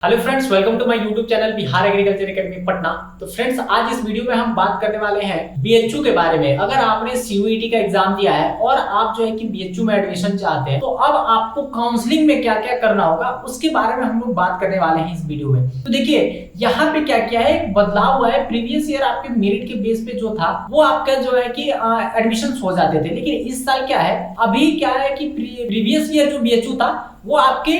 Hello friends, welcome to my YouTube channel Bihar agriculture academy Patna. तो friends, आज इस video में हम बात करने वाले हैं बीएचयू के बारे में। अगर आपने सीयूईटी का एग्जाम दिया है और आप जो है कि बीएचयू में एडमिशन चाहते हैं, तो अब आपको काउंसलिंग में क्या क्या करना होगा उसके बारे में हम लोग बात करने वाले हैं इस वीडियो में। तो देखिए, यहाँ पे क्या किया है, एक बदलाव हुआ है। प्रीवियस ईयर आपके मेरिट के बेस पे जो था वो आपका जो है कि एडमिशन हो जाते थे, लेकिन इस साल क्या है, अभी क्या है कि प्रीवियस ईयर जो बीएचयू था वो आपके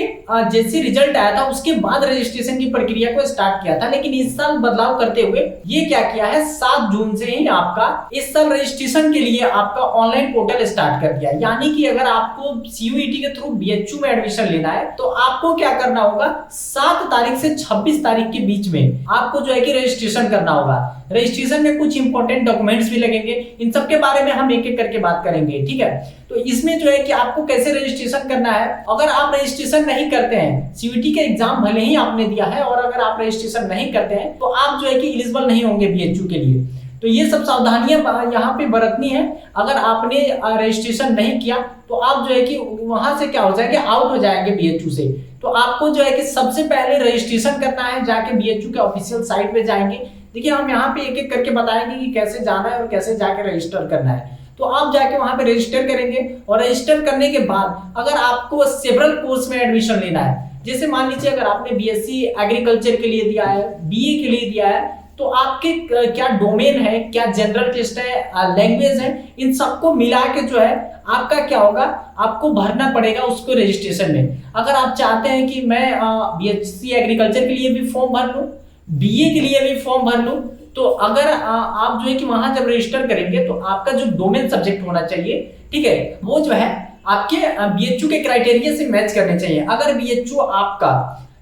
जैसे रिजल्ट आया था उसके बाद रजिस्ट्रेशन की प्रक्रिया को स्टार्ट किया था, लेकिन इस साल बदलाव करते हुए ये क्या किया है, 7 जून से ही आपका इस साल रजिस्ट्रेशन के लिए आपका ऑनलाइन पोर्टल स्टार्ट कर दिया। यानी कि अगर आपको सीयूईटी के थ्रू बीएचयू में एडमिशन लेना है तो आपको क्या करना होगा, 7 तारीख से 26 तारीख के बीच में आपको जो है कि रजिस्ट्रेशन करना होगा। रजिस्ट्रेशन में कुछ इंपॉर्टेंट डॉक्यूमेंट्स भी लगेंगे, इन सब के बारे में हम एक एक करके बात करेंगे, ठीक है। तो इसमें जो है कि आपको कैसे रजिस्ट्रेशन करना है, अगर आप रजिस्ट्रेशन नहीं करते हैं, सीयूईटी का एग्जाम भले ही आपने दिया है और अगर आप रजिस्ट्रेशन नहीं करते हैं तो आप जो है कि एलिजिबल नहीं होंगे बीएचयू के लिए। तो ये सब सावधानियां यहाँ पे बरतनी है। अगर आपने रजिस्ट्रेशन नहीं किया तो आप जो है कि वहां से क्या हो जाएंगे, आउट हो जाएंगे बीएचयू से। तो आपको जो है कि सबसे पहले रजिस्ट्रेशन करना है, जाके बीएचयू के ऑफिशियल साइट पे जाएंगे। देखिए, हम यहाँ पे एक एक करके बताएंगे कि कैसे जाना है और कैसे जाके रजिस्टर करना है। तो आप जाके वहां पे रजिस्टर करेंगे और रजिस्टर करने के बाद अगर आपको सेवरल कोर्स में एडमिशन लेना है, जैसे मान लीजिए अगर आपने बीएससी एग्रीकल्चर के लिए दिया है, बीए के लिए दिया है, तो आपके क्या डोमेन है, क्या जनरल टेस्ट है, लैंग्वेज है, इन सबको मिला के जो है आपका क्या होगा, आपको भरना पड़ेगा उसको रजिस्ट्रेशन में। अगर आप चाहते हैं कि मैं बीएससी एग्रीकल्चर के लिए भी फॉर्म भर लूं, बीए के लिए भी फॉर्म भर लूं, तो अगर आप जो है कि वहां जब रजिस्टर करेंगे तो आपका जो डोमेन सब्जेक्ट होना चाहिए, ठीक है, वो जो है आपके बीएचयू के क्राइटेरिया से मैच करने चाहिए। अगर बीएचयू आपका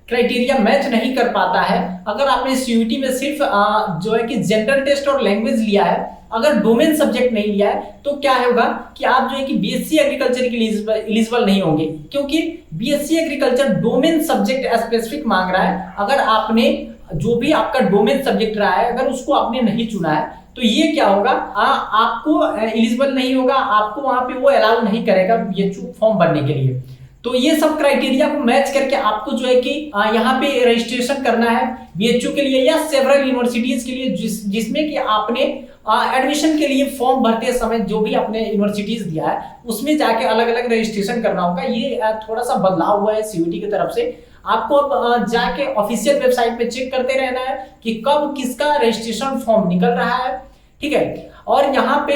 क्राइटेरिया मैच नहीं कर पाता है, अगर आपने सीयूईटी में सिर्फ जो है कि जनरल टेस्ट और लैंग्वेज लिया है, अगर डोमेन सब्जेक्ट नहीं लिया है, तो क्या होगा कि आप जो है कि बीएससी एग्रीकल्चर के लिए एलिजिबल नहीं होंगे, क्योंकि BSc agriculture domain subject specific मांग रहा है। अगर आपने जो भी आपका डोमेन सब्जेक्ट रहा है, अगर उसको आपने नहीं चुना है, तो ये क्या होगा, आपको एलिजिबल नहीं होगा, आपको वहां पे वो अलाउ नहीं करेगा बीएचयू फॉर्म भरने के लिए। तो ये सब क्राइटेरिया को मैच करके आपको जो है कि यहाँ पे रजिस्ट्रेशन करना है बीएचयू के लिए या सेवरल यूनिवर्सिटीज के लिए, जिसमें कि आपने एडमिशन के लिए फॉर्म भरते समय जो भी आपने यूनिवर्सिटीज दिया है उसमें जाके अलग अलग रजिस्ट्रेशन करना होगा। ये थोड़ा सा बदलाव हुआ है सीयूईटी की तरफ से। आपको अब जाके ऑफिशियल वेबसाइट पे चेक करते रहना है कि कब किसका रजिस्ट्रेशन फॉर्म निकल रहा है, ठीक है। और यहाँ पे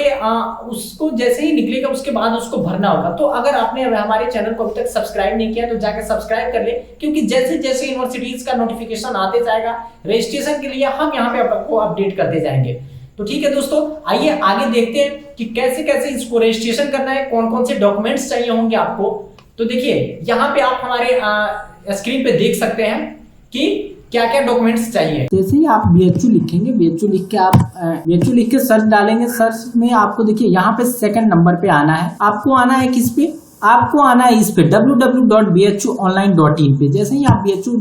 उसको जैसे ही निकलेगा उसके बाद उसको भरना होगा। तो अगर आपने हमारे चैनल को अभी तक सब्सक्राइब नहीं किया तो जाके सब्सक्राइब कर ले, क्योंकि जैसे जैसे यूनिवर्सिटीज का नोटिफिकेशन आते जाएगा रजिस्ट्रेशन के लिए, हम यहाँ पे आपको अपडेट करते जाएंगे। तो ठीक है दोस्तों, आइए आगे देखते हैं कि कैसे कैसे इसको रजिस्ट्रेशन करना है, कौन कौन से डॉक्यूमेंट्स चाहिए होंगे आपको। तो देखिए, यहाँ पे आप हमारे स्क्रीन पे देख सकते हैं कि क्या क्या डॉक्यूमेंट्स चाहिए। जैसे ही आप बीएचयू लिखेंगे, बीएचयू लिख के आप बीएचयू लिख के सर्च डालेंगे, सर्च में आपको देखिए यहाँ पे सेकंड नंबर पे आना है। आपको आना है किस पे, आपको आना है इस पे www.bhuonline.in पे। जैसे ही आप BHU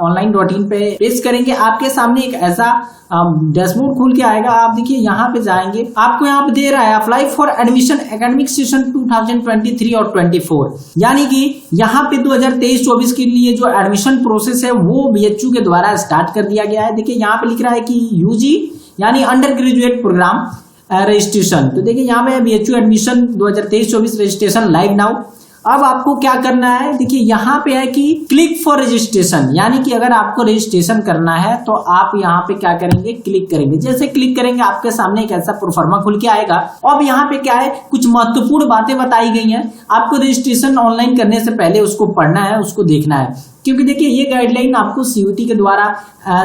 online.in पे प्रेस करेंगे, आपके सामने एक ऐसा डैशबोर्ड खुल के आएगा। आप देखिए यहाँ पे जाएंगे, आपको यहाँ पे दे रहा है apply for admission academic session 2023 और 24, यानी कि यहाँ पे 2023-24 के लिए जो एडमिशन प्रोसेस है वो BHU के द्वारा स्टार्ट कर दिया गया है। देखिए यहाँ पे लिख रहा है कि यूजी यानी अंडर ग्रेजुएट प्रोग्राम रजिस्ट्रेशन। तो देखिए यहाँ पे BHU admission 2023-24 registration live now. अब आपको क्या करना है, देखिए यहाँ पे है कि क्लिक फॉर रजिस्ट्रेशन, यानी कि अगर आपको रजिस्ट्रेशन करना है तो आप यहाँ पे क्या करेंगे, क्लिक करेंगे। जैसे क्लिक करेंगे आपके सामने एक ऐसा प्रोफार्मा खुल के आएगा। अब यहाँ पे क्या है, कुछ महत्वपूर्ण बातें बताई गई हैं। आपको रजिस्ट्रेशन ऑनलाइन करने से पहले उसको पढ़ना है, उसको देखना है, क्योंकि देखिए ये गाइडलाइन आपको सीयूईटी के द्वारा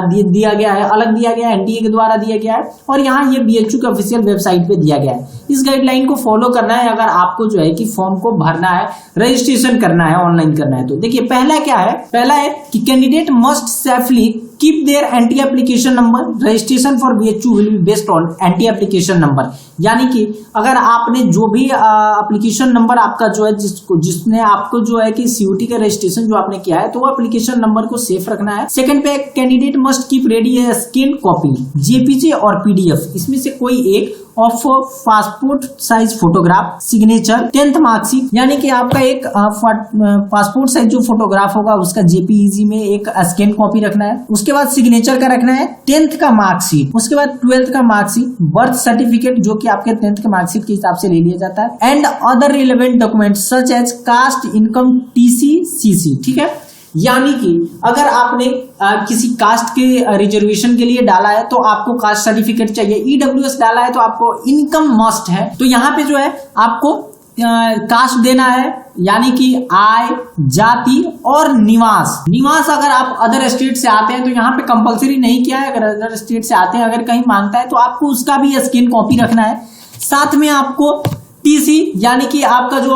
दिया गया है, अलग दिया गया है, एनटीए के द्वारा दिया गया है, और यहाँ ये बीएचयू के ऑफिशियल वेबसाइट पे दिया गया है। इस गाइडलाइन को फॉलो करना है अगर आपको जो है कि फॉर्म को भरना है, रजिस्ट्रेशन करना है, ऑनलाइन करना है। तो देखिए पहला क्या है, पहला है कि candidate must safely keep their anti application number, registration for BHU will be based on anti application number. यानी कि अगर आपने जो भी एप्लीकेशन नंबर आपका जो है जिसने आपको जो है कि सीयूईटी का रजिस्ट्रेशन जो आपने किया है, तो वो एप्लीकेशन नंबर को सेफ रखना है। सेकंड पे कैंडिडेट मस्ट कीप रेडी ए स्कैन कॉपी, जेपीजी और पीडीएफ, इसमें से कोई एक of passport size photograph, signature, 10th marksheet, यानी कि आपका एक पासपोर्ट साइज जो फोटोग्राफ होगा उसका जेपीईजी में एक स्कैन कॉपी रखना है। उसके बाद सिग्नेचर का रखना है, 10th का मार्कशीट, उसके बाद 12th का मार्कशीट, बर्थ सर्टिफिकेट जो कि आपके 10th के मार्कशीट के हिसाब से ले लिया जाता है, and other relevant document such as caste, income, TC, CC. ठीक है, यानी कि अगर आपने किसी कास्ट के रिजर्वेशन के लिए डाला है तो आपको कास्ट सर्टिफिकेट चाहिए, ईडब्ल्यूएस डाला है तो आपको इनकम मस्ट है। तो यहाँ पे जो है आपको कास्ट देना है, यानी कि आय, जाति और निवास अगर आप अदर स्टेट से आते हैं तो यहाँ पे कंपलसरी नहीं किया है, अगर अदर स्टेट से आते हैं, अगर कहीं मांगता है तो आपको उसका भी स्कैन कॉपी रखना है। साथ में आपको टीसी यानी कि आपका जो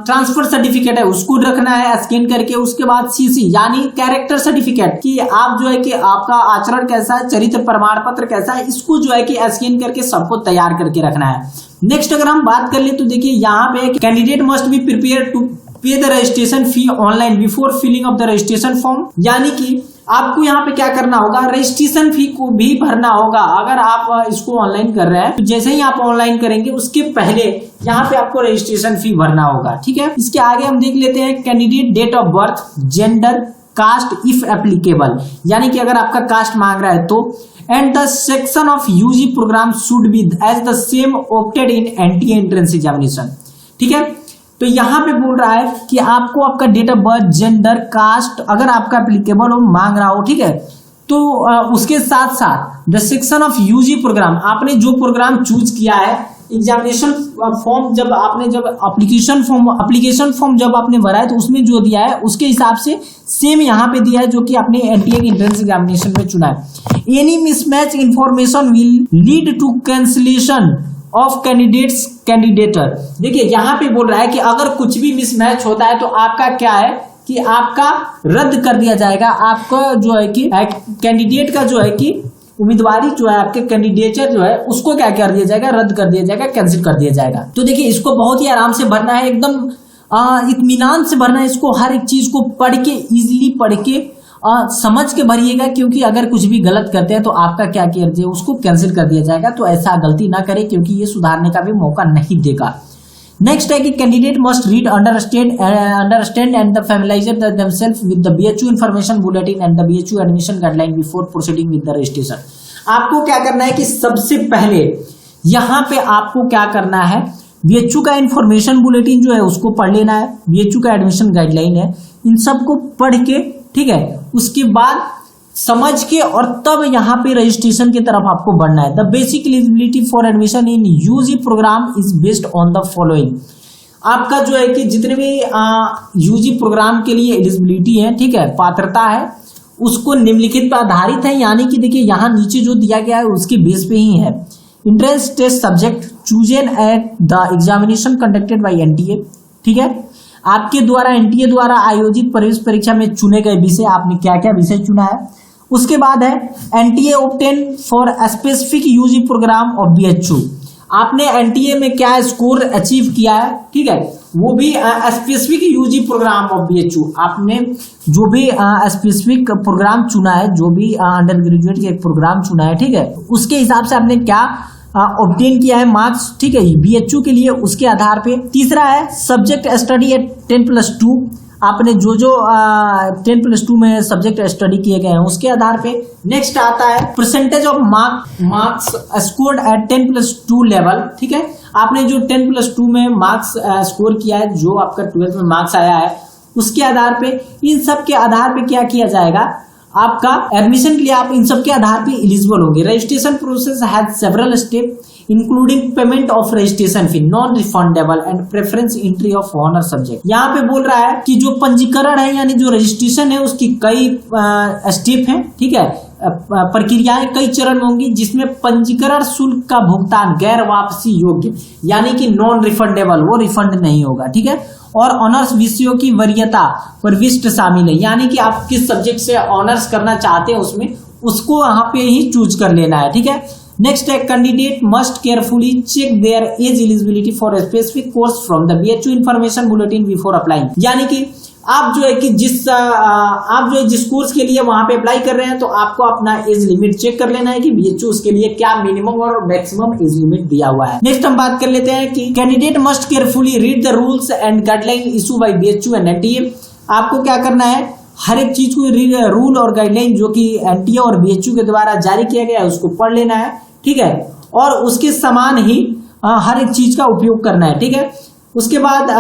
ट्रांसफर सर्टिफिकेट है उसको रखना है स्कैन करके। उसके बाद सीसी यानी कैरेक्टर सर्टिफिकेट कि आप जो है कि आपका आचरण कैसा है, चरित्र प्रमाण पत्र कैसा है, इसको जो है कि स्कैन करके सबको तैयार करके रखना है। नेक्स्ट अगर हम बात कर ले तो देखिए यहाँ पे candidate must be prepare to pay the registration fee online before filling of the registration form, यानी कि आपको यहाँ पे क्या करना होगा, रजिस्ट्रेशन फी को भी भरना होगा। अगर आप इसको ऑनलाइन कर रहे हैं तो जैसे ही आप ऑनलाइन करेंगे उसके पहले यहाँ पे आपको रजिस्ट्रेशन फी भरना होगा। ठीक है, इसके आगे हम देख लेते हैं candidate date of birth, gender, caste if applicable, यानी कि अगर आपका कास्ट मांग रहा है तो, and the section of UG programme should be as the same opted in NTA entrance examination. ठीक है, तो यहाँ पे बोल रहा है कि आपको आपका date of birth, gender, caste अगर आपका एप्लीकेबल हो, मांग रहा हो, ठीक है, तो उसके साथ साथ the section of UG programme, आपने जो प्रोग्राम चूज किया है, एग्जामिनेशन फॉर्म जब आपने जब एप्लीकेशन फॉर्म जब आपने भरा है तो उसमें जो दिया है उसके हिसाब से सेम यहाँ पे दिया है जो कि आपने एनटीए के एंट्रेंस एग्जामिनेशन में चुना है। Any mismatch information will lead to cancellation of candidature. देखिए यहाँ पे बोल रहा है कि अगर कुछ भी मिसमैच होता है तो आपका क्या है कि आपका रद्द कर दिया जाएगा, आपका जो है कि कैंडिडेट का जो है कि उम्मीदवारी जो है, आपके कैंडिडेचर जो है उसको क्या कर दिया जाएगा, रद्द कर दिया जाएगा, कैंसिल कर दिया जाएगा। तो देखिए इसको बहुत ही आराम से भरना है, एकदम इत्मीनान से भरना है इसको, हर एक चीज को पढ़ के, इजिली पढ़ के समझ के भरिएगा, क्योंकि अगर कुछ भी गलत करते हैं तो आपका क्या किया उसको कैंसिल कर दिया जाएगा। तो ऐसा गलती ना करें क्योंकि ये सुधारने का भी मौका नहीं देगा। नेक्स्ट है कि candidate must read, understand and the familiarise themselves with the BHU information bulletin and the BHU admission guideline before proceeding with the registration. आपको क्या करना है कि सबसे पहले यहाँ पे आपको क्या करना है, बीएचयू का इंफॉर्मेशन बुलेटिन जो है उसको पढ़ लेना है, बीएचयू का एडमिशन गाइडलाइन है, इन सबको पढ़ के, ठीक है, उसके बाद समझ के और तब यहाँ पे रजिस्ट्रेशन की तरफ आपको बढ़ना है। The basic eligibility for admission in UG programme is based on the following. आपका जो है कि जितने भी यूजी प्रोग्राम के लिए एलिजिबिलिटी है, ठीक है, पात्रता है, उसको निम्नलिखित पर आधारित है, यानी कि देखिए यहाँ नीचे जो दिया गया है उसके बेस पे ही है। Entrance test subject chosen at the examination conducted by NTA, ठीक है, आपके द्वारा एनटीए द्वारा आयोजित प्रवेश परीक्षा में चुने गए विषय, आपने क्या क्या विषय चुना है। उसके बाद है NTA obtain for specific UG programme of BHU, आपने एनटीए में क्या स्कोर अचीव किया है, ठीक है, वो भी specific UG programme of BHU, आपने जो भी स्पेसिफिक प्रोग्राम चुना है, जो भी अंडर ग्रेजुएट के प्रोग्राम चुना है, ठीक है, उसके हिसाब से आपने क्या ऑब्टेन किया है मार्क्स, ठीक है, बीएचयू के लिए, उसके आधार पे। तीसरा है सब्जेक्ट स्टडी एट 10+2, आपने जो 10+2 में सब्जेक्ट स्टडी किए गए हैं उसके आधार पे। नेक्स्ट आता है percentage of marks scored at 10+2 level, ठीक है, आपने जो 10+2 में मार्क्स स्कोर किया है, जो आपका 12th में मार्क्स आया है, उसके आधार पे, इन सब के आधार पे क्या किया जाएगा, आपका एडमिशन के लिए आप इन सब के आधार पे एलिजिबल होंगे। Registration process has several step including payment of registration fee, non refundable and preference entry of honour subject. यहाँ पे बोल रहा है कि जो पंजीकरण है यानी जो रजिस्ट्रेशन है उसकी कई स्टेप हैं, ठीक है, प्रक्रियाएं कई चरण होंगी, जिसमें पंजीकरण शुल्क का भुगतान गैर वापसी योग्य यानी कि नॉन रिफंडेबल, वो रिफंड नहीं होगा, ठीक है, और ऑनर्स विषयों की वरीयता प्रविष्ट शामिल है, यानी कि आप किस सब्जेक्ट से ऑनर्स करना चाहते हैं उसमें उसको यहाँ पे ही चूज कर लेना है, ठीक है। नेक्स्ट है candidate must carefully check their age eligibility for specific course from the BHU information bulletin before applying, यानी कि आप जो है कि जिस कोर्स के लिए वहां पे अप्लाई कर रहे हैं तो आपको अपना एज लिमिट चेक कर लेना है कि बीएचयू उसके लिए क्या मिनिमम और मैक्सिमम एज लिमिट दिया हुआ है। नेक्स्ट हम बात कर लेते हैं कि candidate must carefully read the rules and guideline issue bye BHU and NTA. आपको क्या करना है, हर एक चीज को रूल और गाइडलाइन जो कि एनटीए और बीएचयू के द्वारा जारी किया गया है उसको पढ़ लेना है, ठीक है, और उसके समान ही हर एक चीज का उपयोग करना है, ठीक है। उसके बाद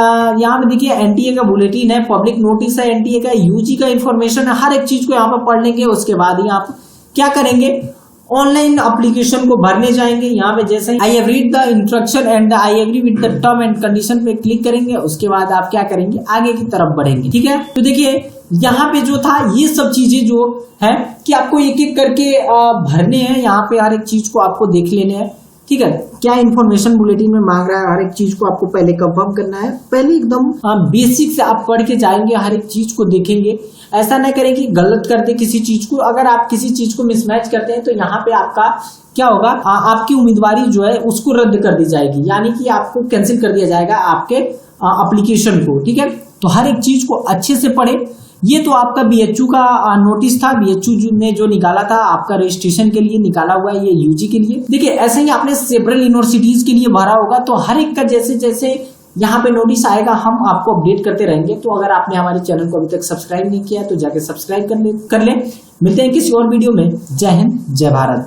यहाँ पे देखिए एनटीए का बुलेटिन है, पब्लिक नोटिस है एनटीए का, यूजी का इंफॉर्मेशन है, हर एक चीज को यहाँ पर पढ़ लेंगे। उसके बाद ही आप क्या करेंगे, ऑनलाइन एप्लीकेशन को भरने जाएंगे। यहाँ पे जैसे I have read the instruction and I agree with the term and condition पे क्लिक करेंगे। उसके बाद आप क्या करेंगे, आगे की तरफ बढ़ेंगे, ठीक है। तो देखिए यहाँ पे जो था ये सब चीजें जो है कि आपको एक एक करके भरने हैं, यहाँ पे हर एक चीज को आपको देख लेने हैं, ठीक है। क्या इन्फॉर्मेशन बुलेटिन में मांग रहा है, हर एक चीज को आपको पहले कंफर्म करना है। पहले एकदम बेसिक से आप पढ़ के जाएंगे, हर एक चीज को देखेंगे। ऐसा ना करें कि गलत कर दे किसी चीज को। अगर आप किसी चीज को मिसमैच करते हैं तो यहाँ पे आपका क्या होगा, आपकी उम्मीदवारी जो है उसको रद्द कर दी जाएगी, यानी कि आपको कैंसिल कर दिया जाएगा आपके एप्लीकेशन को, ठीक है। तो हर एक चीज को अच्छे से पढ़े। ये तो आपका बीएचयू का नोटिस था, बीएचयू ने जो निकाला था आपका रजिस्ट्रेशन के लिए निकाला हुआ है, ये यूजी के लिए। देखिए ऐसे ही आपने सेवरल यूनिवर्सिटीज के लिए भरा होगा, तो हर एक का जैसे जैसे यहाँ पे नोटिस आएगा हम आपको अपडेट करते रहेंगे। तो अगर आपने हमारे चैनल को अभी तक सब्सक्राइब नहीं किया तो जाके सब्सक्राइब कर ले। मिलते हैं किसी और वीडियो में। जय हिंद, जय भारत।